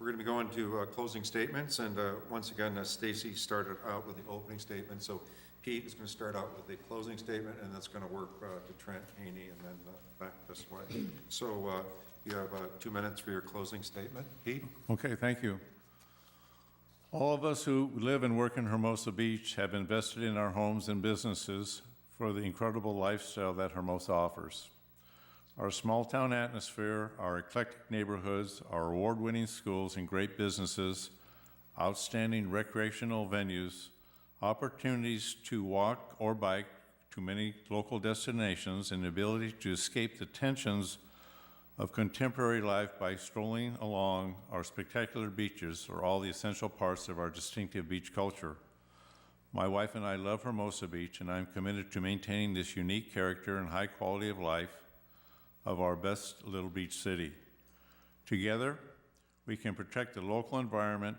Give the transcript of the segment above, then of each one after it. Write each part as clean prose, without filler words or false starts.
We're going to be going to closing statements, and once again, Stacy started out with the opening statement, so Pete is going to start out with the closing statement, and that's going to work to Trent Haney and then back this way. So you have 2 minutes for your closing statement. Pete? Okay, thank you. All of us who live and work in Hermosa Beach have invested in our homes and businesses for the incredible lifestyle that Hermosa offers. Our small-town atmosphere, our eclectic neighborhoods, our award-winning schools and great businesses, outstanding recreational venues, opportunities to walk or bike to many local destinations, and the ability to escape the tensions of contemporary life by strolling along our spectacular beaches are all the essential parts of our distinctive beach culture. My wife and I love Hermosa Beach, and I'm committed to maintaining this unique character and high quality of life of our best little beach city. Together, we can protect the local environment,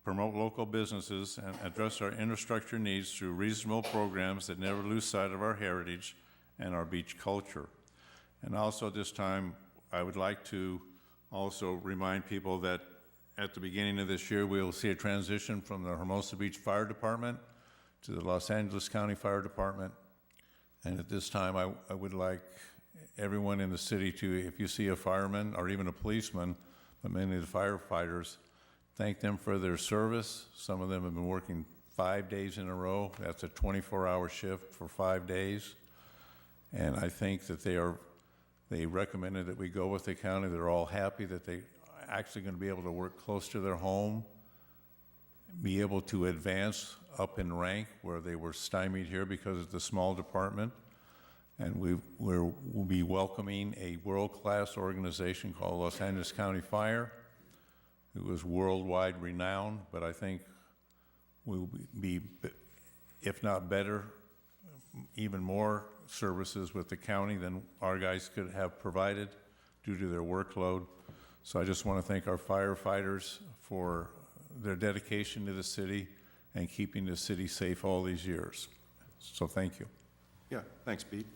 promote local businesses, and address our infrastructure needs through reasonable programs that never lose sight of our heritage and our beach culture. And also at this time, I would like to also remind people that at the beginning of this year, we will see a transition from the Hermosa Beach Fire Department to the Los Angeles County Fire Department. And at this time, I would like everyone in the city to, if you see a fireman or even a policeman, but mainly the firefighters, thank them for their service. Some of them have been working 5 days in a row. That's a 24-hour shift for 5 days. And I think that they recommended that we go with the county. They're all happy that they are actually going to be able to work close to their home, be able to advance up in rank where they were stymied here because of the small department. And we'll be welcoming a world-class organization called Los Angeles County Fire, who is worldwide renowned, but I think we'll be, if not better, even more services with the county than our guys could have provided due to their workload. So I just want to thank our firefighters for their dedication to the city and keeping the city safe all these years. So thank you. Yeah, thanks, Pete.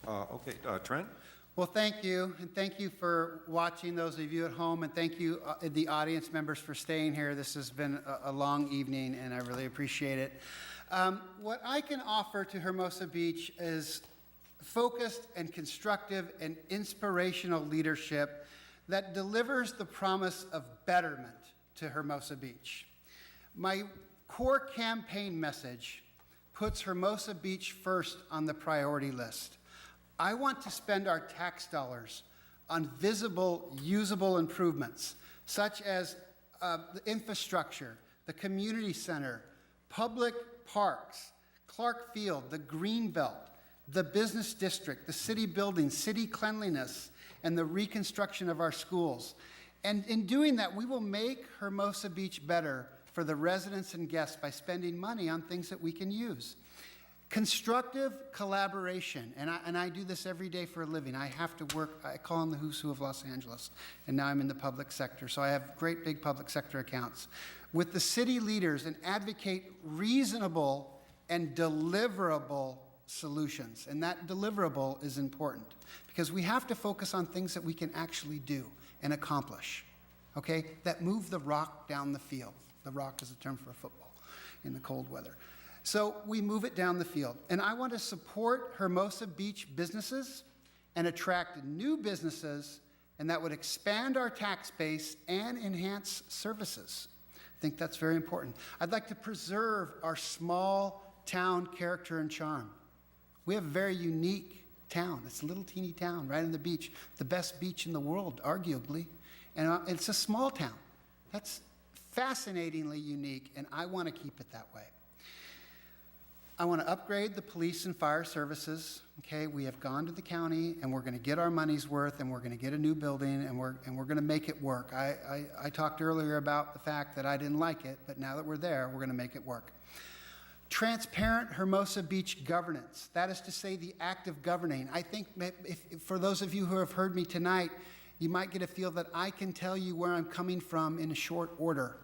Okay, Trent? Well, thank you, and thank you for watching, those of you at home, and thank you, the audience members, for staying here. This has been a long evening, and I really appreciate it. What I can offer to Hermosa Beach is focused and constructive and inspirational leadership that delivers the promise of betterment to Hermosa Beach. My core campaign message puts Hermosa Beach first on the priority list. I want to spend our tax dollars on visible, usable improvements, such as the infrastructure, the community center, public parks, Clark Field, the Greenbelt, the business district, the city buildings, city cleanliness, and the reconstruction of our schools. And in doing that, we will make Hermosa Beach better for the residents and guests by spending money on things that we can use. Constructive collaboration, and I do this every day for a living. I have to work, I call on the who's who of Los Angeles, and now I'm in the public sector, so I have great big public sector accounts. With the city leaders and advocate reasonable and deliverable solutions, and that deliverable is important because we have to focus on things that we can actually do and accomplish, okay, that move the rock down the field. The rock is a term for a football in the cold weather. So we move it down the field. And I want to support Hermosa Beach businesses and attract new businesses, and that would expand our tax base and enhance services. I think that's very important. I'd like to preserve our small town character and charm. We have a very unique town. It's a little teeny town right on the beach, the best beach in the world, arguably. And it's a small town. That's fascinatingly unique, and I want to keep it that way. I want to upgrade the police and fire services. Okay, we have gone to the county, and we're going to get our money's worth, and we're going to get a new building, and we're going to make it work. I talked earlier about the fact that I didn't like it, but now that we're there, we're going to make it work. Transparent Hermosa Beach governance. That is to say, the act of governing. I think if for those of you who have heard me tonight, you might get a feel that I can tell you where I'm coming from in a short order.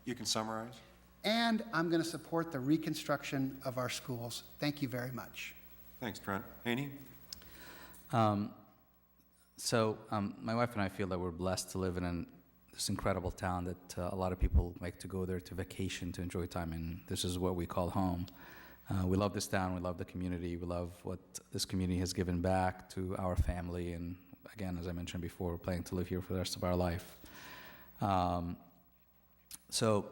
You can summarize. And I'm going to support the reconstruction of our schools. Thank you very much. Thanks, Trent. Haney? My wife and I feel that we're blessed to live in this incredible town that a lot of people like to go there to vacation, to enjoy time, and this is what we call home. We love this town, we love the community, we love what this community has given back to our family, and again, as I mentioned before, we're planning to live here for the rest of our life. So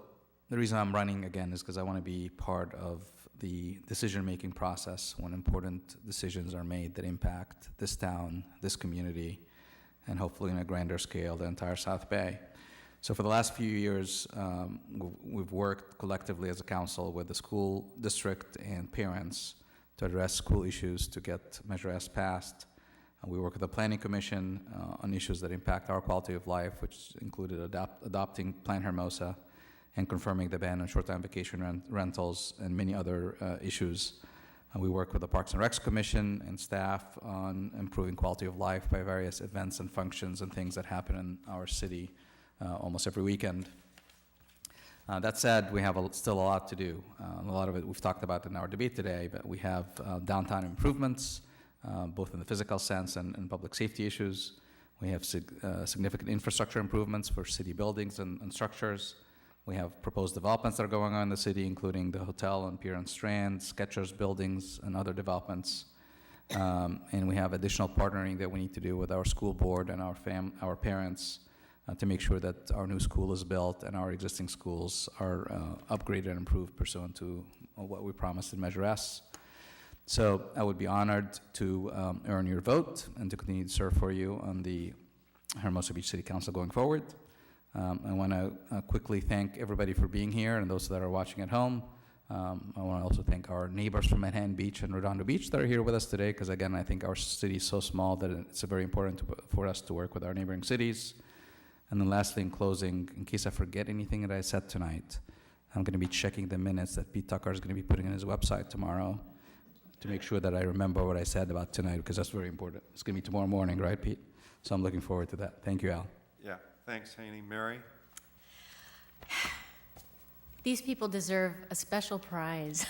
the reason I'm running again is because I want to be part of the decision-making process when important decisions are made that impact this town, this community, and hopefully on a grander scale, the entire South Bay. So for the last few years, we've worked collectively as a council with the school district and parents to address school issues to get Measure S passed. We work with the Planning Commission on issues that impact our quality of life, which included adopting Plan Hermosa and confirming the ban on short-time vacation rentals and many other issues. We work with the Parks and Recs Commission and staff on improving quality of life by various events and functions and things that happen in our city almost every weekend. That said, we have still a lot to do. A lot of it we've talked about in our debate today, but we have downtown improvements, both in the physical sense and public safety issues. We have significant infrastructure improvements for city buildings and structures. We have proposed developments that are going on in the city, including the hotel on Pier and Strand, Skechers buildings, and other developments. And we have additional partnering that we need to do with our school board and our parents to make sure that our new school is built and our existing schools are upgraded and improved pursuant to what we promised in Measure S. So I would be honored to earn your vote and to continue to serve for you on the Hermosa Beach City Council going forward. I want to quickly thank everybody for being here and those that are watching at home. I want to also thank our neighbors from Manhattan Beach and Redondo Beach that are here with us today, because again, I think our city is so small that it's very important for us to work with our neighboring cities. And then lastly, in closing, in case I forget anything that I said tonight, I'm going to be checking the minutes that Pete Tucker is going to be putting on his website tomorrow to make sure that I remember what I said about tonight, because that's very important. It's going to be tomorrow morning, right, Pete? So I'm looking forward to that. Thank you, Al. Yeah, thanks, Haney. Mary? These people deserve a special prize.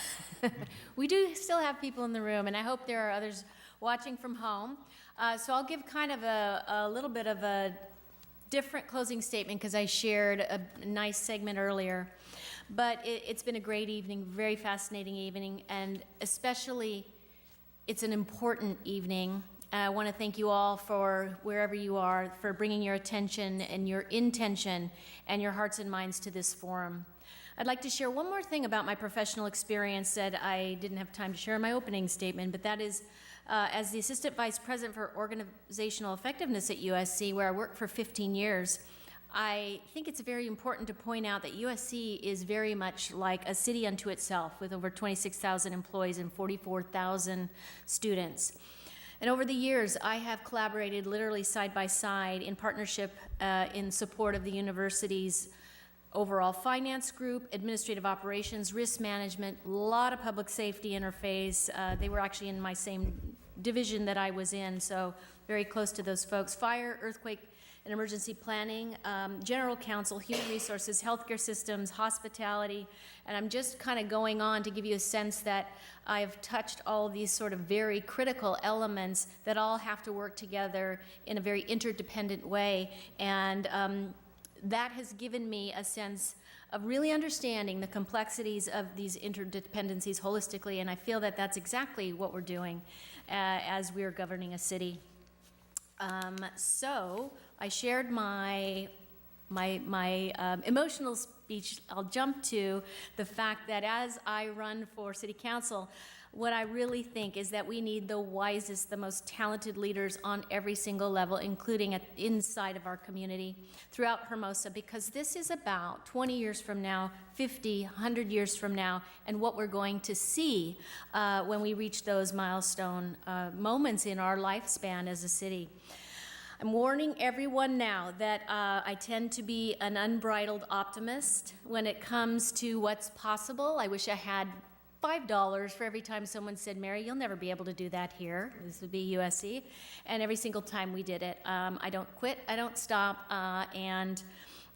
We do still have people in the room, and I hope there are others watching from home. So I'll give kind of a little bit of a different closing statement, because I shared a nice segment earlier. But it's been a great evening, very fascinating evening, and especially it's an important evening. I want to thank you all for wherever you are, for bringing your attention and your intention and your hearts and minds to this forum. I'd like to share one more thing about my professional experience that I didn't have time to share in my opening statement, but that is as the Assistant Vice President for Organizational Effectiveness at USC, where I worked for 15 years, I think it's very important to point out that USC is very much like a city unto itself, with over 26,000 employees and 44,000 students. And over the years, I have collaborated literally side by side in partnership in support of the university's overall finance group, administrative operations, risk management, a lot of public safety interface. They were actually in my same division that I was in, so very close to those folks. Fire, earthquake, and emergency planning, general counsel, human resources, healthcare systems, hospitality, and I'm just kind of going on to give you a sense that I've touched all of these sort of very critical elements that all have to work together in a very interdependent way, and that has given me a sense of really understanding the complexities of these interdependencies holistically, and I feel that that's exactly what we're doing as we're governing a city. So I shared my emotional speech. I'll jump to the fact that as I run for city council, what I really think is that we need the wisest, the most talented leaders on every single level, including inside of our community throughout Hermosa, because this is about 20 years from now, 50, 100 years from now, and what we're going to see when we reach those milestone moments in our lifespan as a city. I'm warning everyone now that I tend to be an unbridled optimist when it comes to what's possible. I wish I had $5 for every time someone said, Mary, you'll never be able to do that here. This would be USC. And every single time we did it. I don't quit, I don't stop, and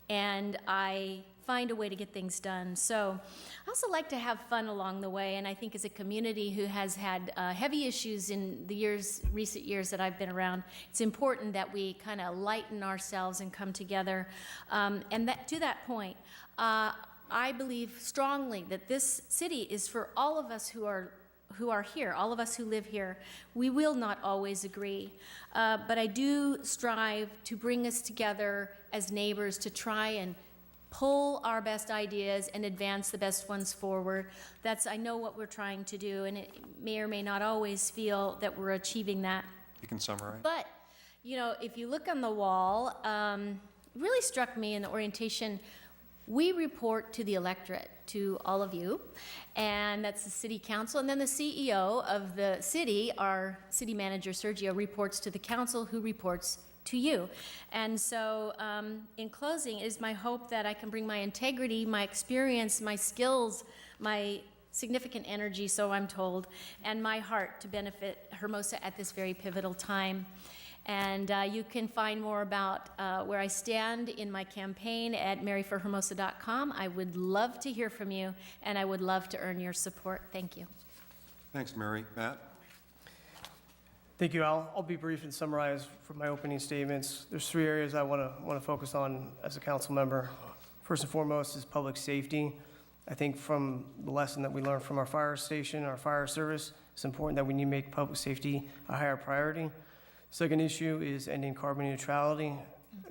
and I find a way to get things done. So I also like to have fun along the way, and I think as a community who has had heavy issues in the recent years that I've been around, it's important that we kind of lighten ourselves and come together. And that, to that point, I believe strongly that this city is for all of us who are here, all of us who live here. We will not always agree, but I do strive to bring us together as neighbors to try and pull our best ideas and advance the best ones forward. I know what we're trying to do, and it may or may not always feel that we're achieving that. You can summarize. But, if you look on the wall, it really struck me in the orientation, we report to the electorate, to all of you, and that's the city council. And then the CEO of the city, our city manager, Sergio, reports to the council, who reports to you. And so, in closing, it is my hope that I can bring my integrity, my experience, my skills, my significant energy, so I'm told, and my heart to benefit Hermosa at this very pivotal time. And you can find more about where I stand in my campaign at maryforhermosa.com. I would love to hear from you, and I would love to earn your support. Thank you. Thanks, Mary. Matt? Thank you, Al. I'll be brief and summarize from my opening statements. There's 3 areas I want to focus on as a council member. First and foremost is public safety. I think from the lesson that we learned from our fire station, our fire service, it's important that we need to make public safety a higher priority. Second issue is ending carbon neutrality,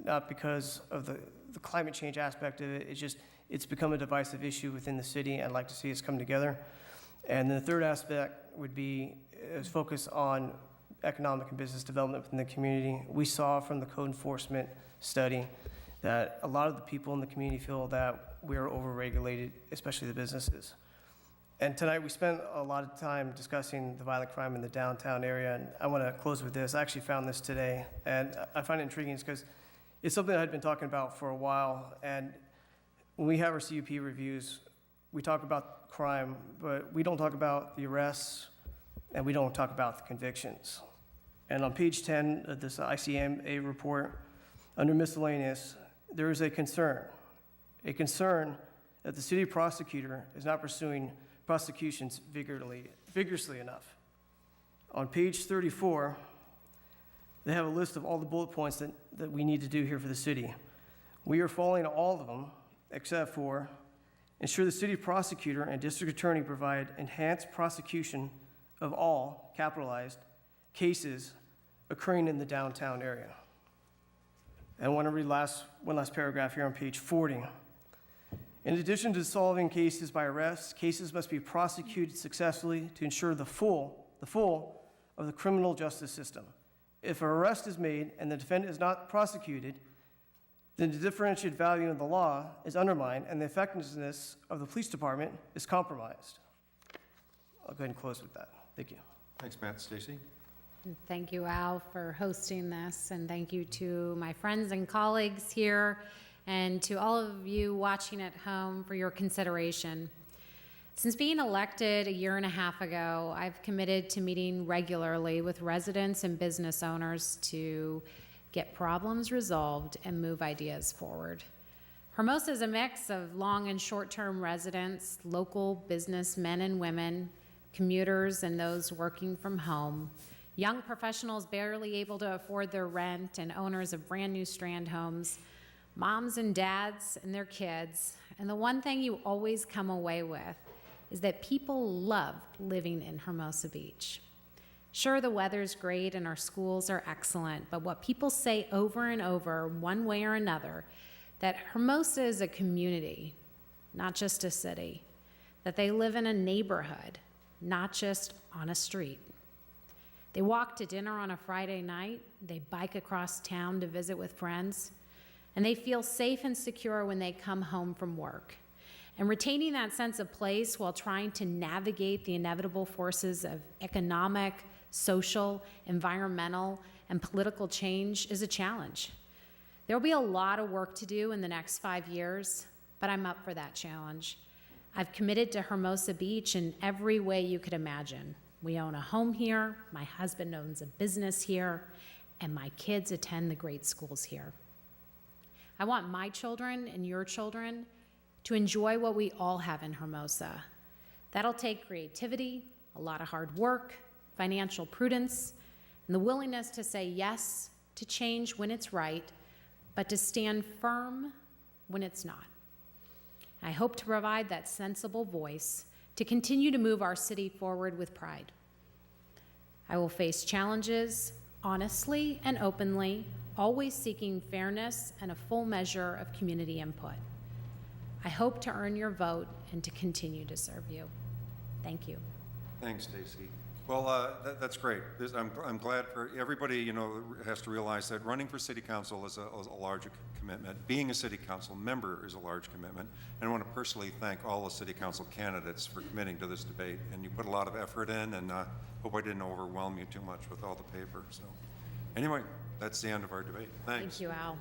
not because of the climate change aspect of it. It's become a divisive issue within the city. I'd like to see us come together. And then the third aspect would be focus on economic and business development within the community. We saw from the code enforcement study that a lot of the people in the community feel that we are overregulated, especially the businesses. And tonight we spent a lot of time discussing the violent crime in the downtown area, and I want to close with this. I actually found this today, and I find it intriguing because it's something I had been talking about for a while. And when we have our CUP reviews, we talk about crime, but we don't talk about the arrests, and we don't talk about the convictions. And on page 10 of this ICMA report, under miscellaneous, there is a concern that the city prosecutor is not pursuing prosecutions vigorously enough. On page 34, they have a list of all the bullet points that we need to do here for the city. We are following all of them, except for ensure the city prosecutor and district attorney provide enhanced prosecution of all, capitalized, cases occurring in the downtown area. And I want to read one last paragraph here on page 40. In addition to solving cases by arrest, cases must be prosecuted successfully to ensure the full of the criminal justice system. If an arrest is made and the defendant is not prosecuted, then the differentiated value of the law is undermined and the effectiveness of the police department is compromised. I'll go ahead and close with that. Thank you. Thanks, Matt. Stacy? Thank you, Al, for hosting this, and thank you to my friends and colleagues here, and to all of you watching at home for your consideration. Since being elected a year and a half ago, I've committed to meeting regularly with residents and business owners to get problems resolved and move ideas forward. Hermosa is a mix of long and short-term residents, local business men and women, commuters and those working from home, young professionals barely able to afford their rent and owners of brand new strand homes, moms and dads and their kids. And the one thing you always come away with is that people love living in Hermosa Beach. Sure, the weather's great and our schools are excellent, but what people say over and over, one way or another, that Hermosa is a community, not just a city, that they live in a neighborhood, not just on a street. They walk to dinner on a Friday night, they bike across town to visit with friends, and they feel safe and secure when they come home from work. And retaining that sense of place while trying to navigate the inevitable forces of economic, social, environmental, and political change is a challenge. There will be a lot of work to do in the next 5 years, but I'm up for that challenge. I've committed to Hermosa Beach in every way you could imagine. We own a home here, my husband owns a business here, and my kids attend the great schools here. I want my children and your children to enjoy what we all have in Hermosa. That'll take creativity, a lot of hard work, financial prudence, and the willingness to say yes to change when it's right, but to stand firm when it's not. I hope to provide that sensible voice to continue to move our city forward with pride. I will face challenges honestly and openly, always seeking fairness and a full measure of community input. I hope to earn your vote and to continue to serve you. Thank you. Thanks, Stacy. Well, that's great. I'm glad for everybody, you know, has to realize that running for city council is a large commitment. Being a city council member is a large commitment. And I want to personally thank all the city council candidates for committing to this debate. And you put a lot of effort in, and hope I didn't overwhelm you too much with all the paper. So anyway, that's the end of our debate. Thanks. Thank you, Al.